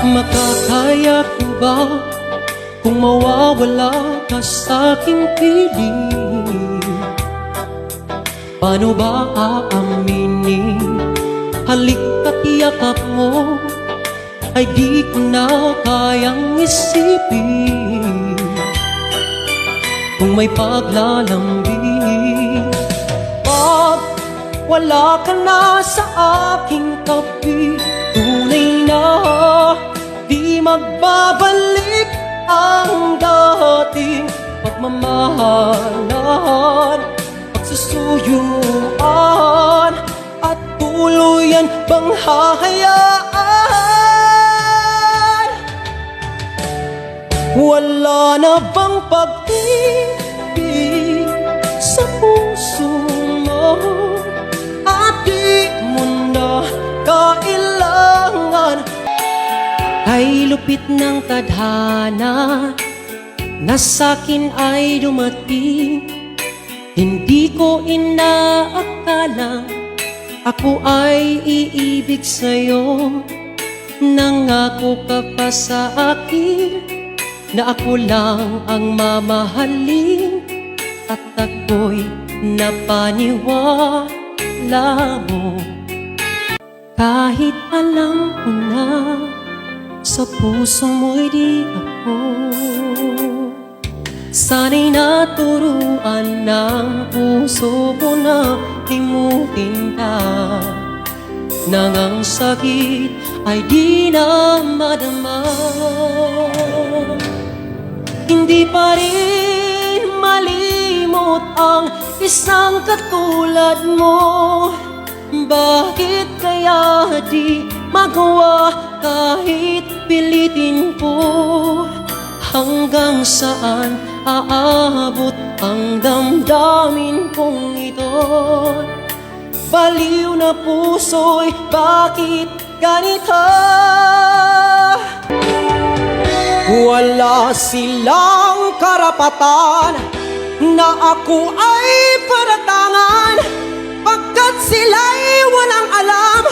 Makakaya ko ba kung mawawala ka sa aking piling? Paano ba aaminin? Halik at yakap mo ay di ko na kayang isipin. Kung may paglalambing, pag wala ka na sa aking tabi, tunay na di magbabalik ang dating pagmamahalan, pagsusuyuan, at tuluyan bang hahayaan? Wala na bang pag-ibig sa puso mo at di mo na kailangan? Ay lupit ng tadhana na sa'kin ay dumating. Hindi ko inaakala ako ay iibig sa'yo. Nangako ka pa sa akin na ako lang ang mamahalin, at ako'y napaniwala mo. Kahit alam ko na sa puso mo'y di ako, sana'y naturuan ng puso ko na limutin ka, nang ang sakit ay di na madama. Hindi pa rin malimot ang isang katulad mo. Bakit kaya di magawa kahit pilitin ko? Hanggang saan aabot ang damdamin kong ito? Baliw na puso'y bakit ganito? Wala silang karapatan na ako ay paratangan, pagkat sila'y walang alam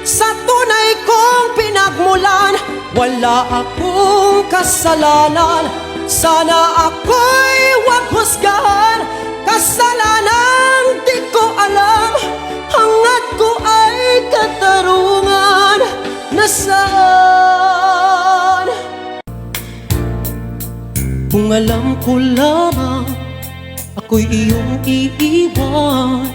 sa tunay kong pinagmulan. Wala akong kasalanan, sana ako'y huwag husgahan. Kasalanang di ko alam, hangad ko ay katarungan. Nasaan? Kung alam ko lamang ako'y iyong iiwan,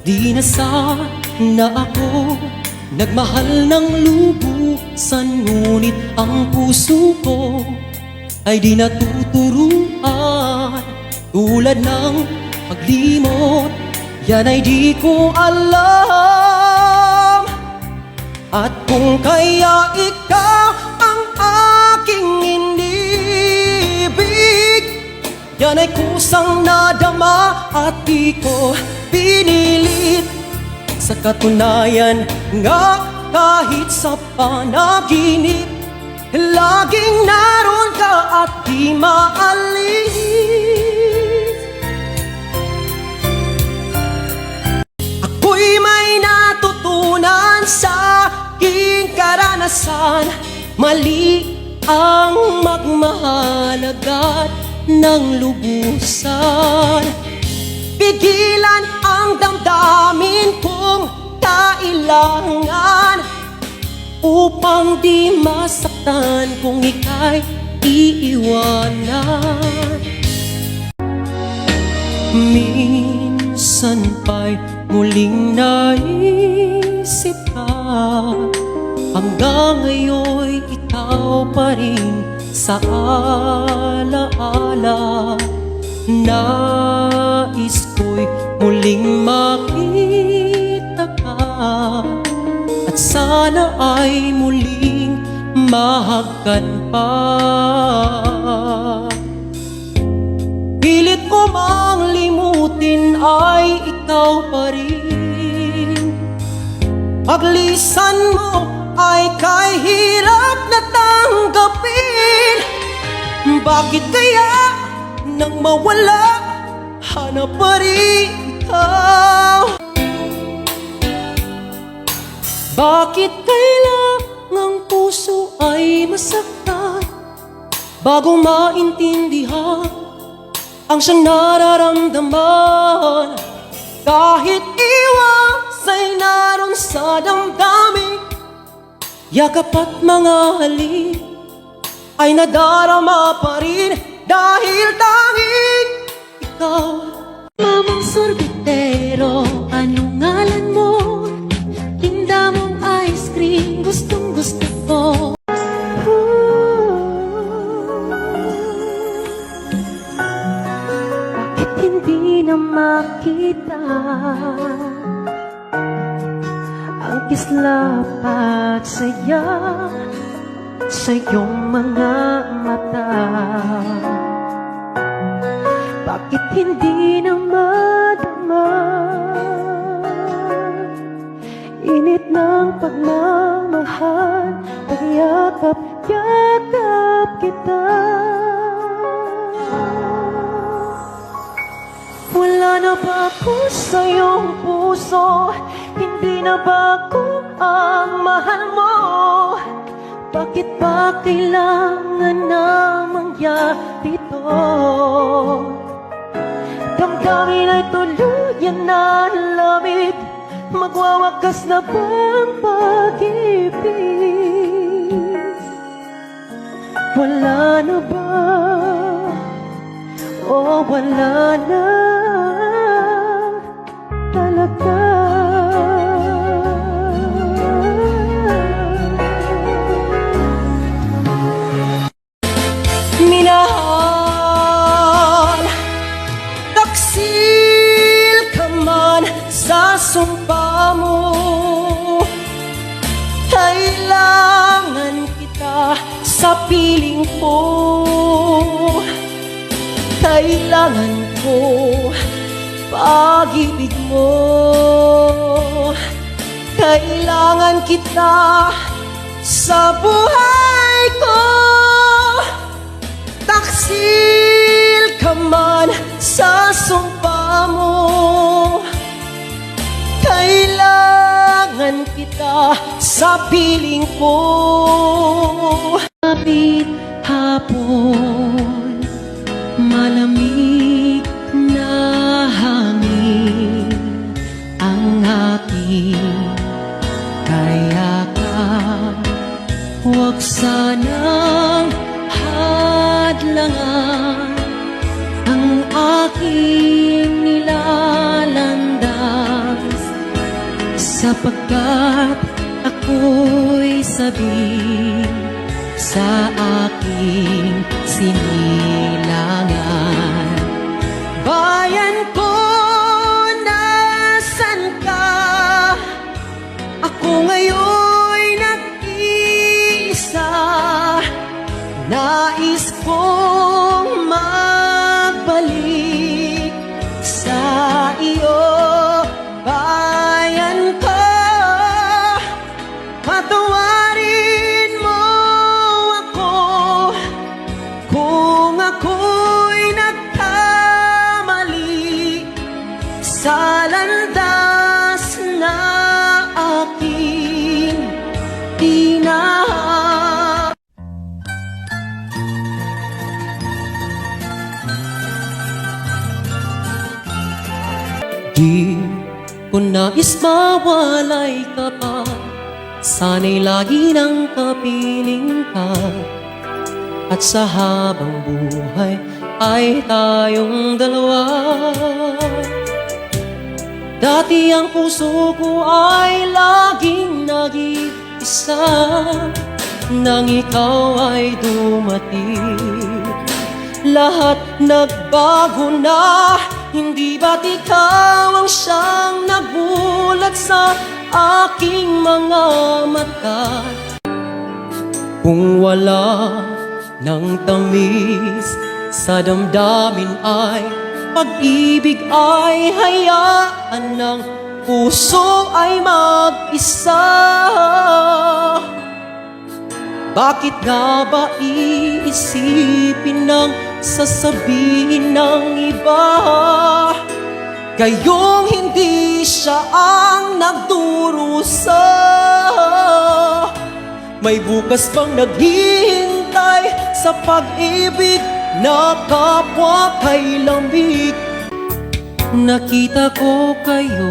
di na sana ako nagmahal ng lubusan. Ngunit ang puso ko ay di natuturuan, tulad ng paglimot, yan ay di ko alam. At kung kaya ikaw ang aking inibig, yan ay kusang nadama at di ko pinilit. Sa katunayan nga, kahit sa panaginip, laging naroon ka at di maalis. Ako'y may natutunan sa aking karanasan, mali ang magmahalagat ng lubusan. Pigilan ang damdamin kong kailangan, upang di masaktan kung ika'y iiwanan. Minsan pa'y muling naisip ka, hanggang ngayon'y ikaw pa rin sa alaala. Nais ko'y muling makita ka, at sana ay muling mahagkan pa. Pilit ko mang limutin ay ikaw pa rin. Paglisan mo ay kahirap na tanggapin. Bakit kaya nang mawala, hanap pa rin ikaw? Bakit kailangang puso puso ay masaktan bago maintindihan ang siyang nararamdaman. Kahit iwas ay naroon sa damdamin, yakap at mga halik ay nadarama pa rin dahil tanging ikaw. Mamang sorbetero, anong ngalan mo? Tinda mong ice cream, gustong gusto ko. Bakit hindi na makita ang kislap at saya sa iyong mga mata? Bakit hindi na madama init ng pagmamahal? Pagyakap-yakap kita. Wala na ba ako sa iyong puso? Hindi na ba ako ang mahal mo? Bakit ba kailangan na mangyari ito? Damdamin ay tuluyan na lamig, magwawakas na bang pag-ibig? Wala na ba? O wala na talaga? Minahal, taksil ka man sa sumpa mo. Kailangan kita sa piling ko. Kailangan ko pag-ibig mo. Kailangan kita sa buhay ko. Taksil ka man sa sumpa mo. Kailangan kita sa piling ko. Kapit hapon, malamig na hangin ang aking kayakap. Huwag sanang hadlangan ang aking nilalandas, sapagkat ako'y sabik sa aking sinilangan. Bayan ko, nasan ka? Ako ngayon'y nag-iisa. Nais kong magbalik sa iyo, bayan ko. Patawarin mo ako kung ako'y nagkamali sa landas na aking tinahan. Di ko nais mawalay ka pa, sana'y lagi nang kapiling ka. At sa habang buhay ay tayong dalawa. Dati ang puso ko ay laging nag-iisa, nang ikaw ay dumating. Lahat nagbago na, hindi ba't ikaw ang siyang nagulat sa aking mga mata? Kung wala ng tamis sa damdamin ay pag-ibig ay hayaan ng puso ay mag-isa. Bakit nga ba iisipin ng sasabihin ng iba? Gayong hindi siya ang nagdurusa. May bukas pang naghihintay sa pag-ibig na kapwa kay lamig. Nakita ko kayo,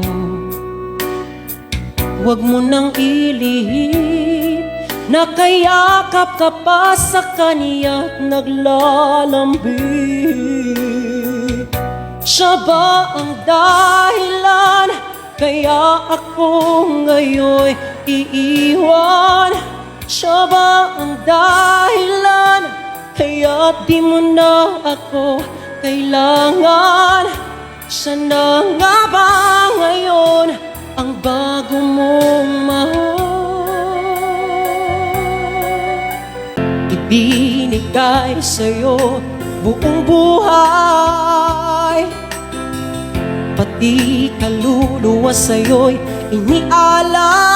huwag mo nang ilihim. Nakayakap ka pa sa kaniya't naglalambing. Siya ba ang dahilan kaya ako ngayon'y iiwan? Siya ba ang dahilan kaya di mo na ako kailangan? Siya na nga ba ngayon ang bago mong mahal? Ibinigay sa'yo buong buhay, pati kaluluwa sa'yo'y inialay.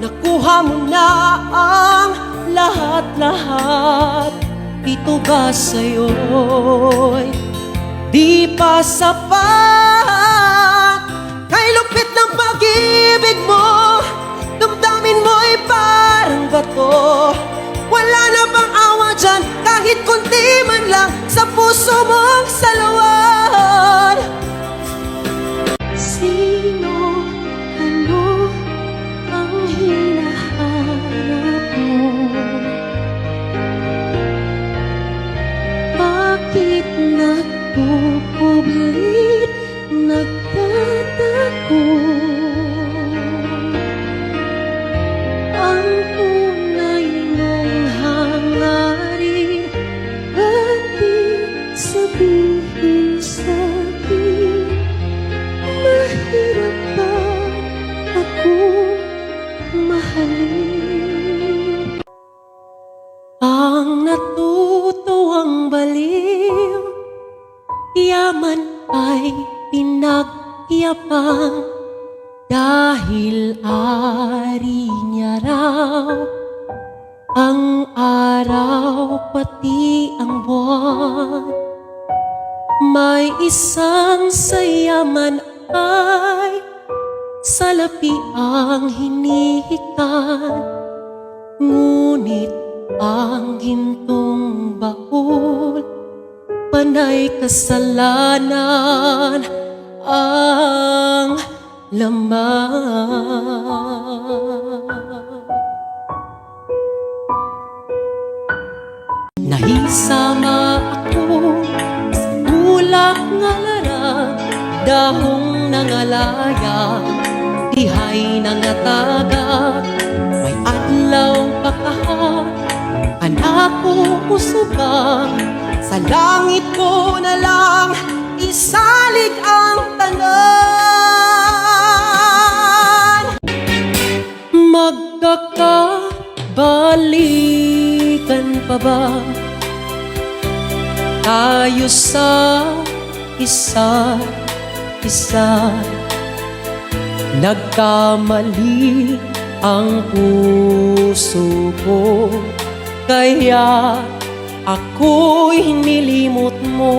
Nakuha mo na ang lahat-lahat, ito ba sa'yo'y di pa sapat? Kay lupit ng pag-ibig mo, damdamin mo'y parang bato. Wala na bang awa dyan, kahit kunti man lang sa puso mong salawan? Sino, ano ang hinahanap mo? Bakit nagpupublit, nagtatago? Ang tunay mong hangarin, ba't di sabihin sa'kin? Mahirap ba ako mahalin? Ang natutuwang baliw, yaman ay pinagyabang, dahil ari niya raw ang araw pati ang buwan. May isang sayaman ay salapi ang hinihikan, ngunit ang gintong baul, panay kasalanan ang laman. Nahisama ako sa ulak nga larang, dahong nangalaya, dihay nangatagak. May adlaw pakahan, anak ko usubang, sa langit ko na lang isalig ang tanan. Magkakabalikan pa ba tayo sa isa't isa? Nagkamali ang puso ko, kaya ako'y nilimot mo.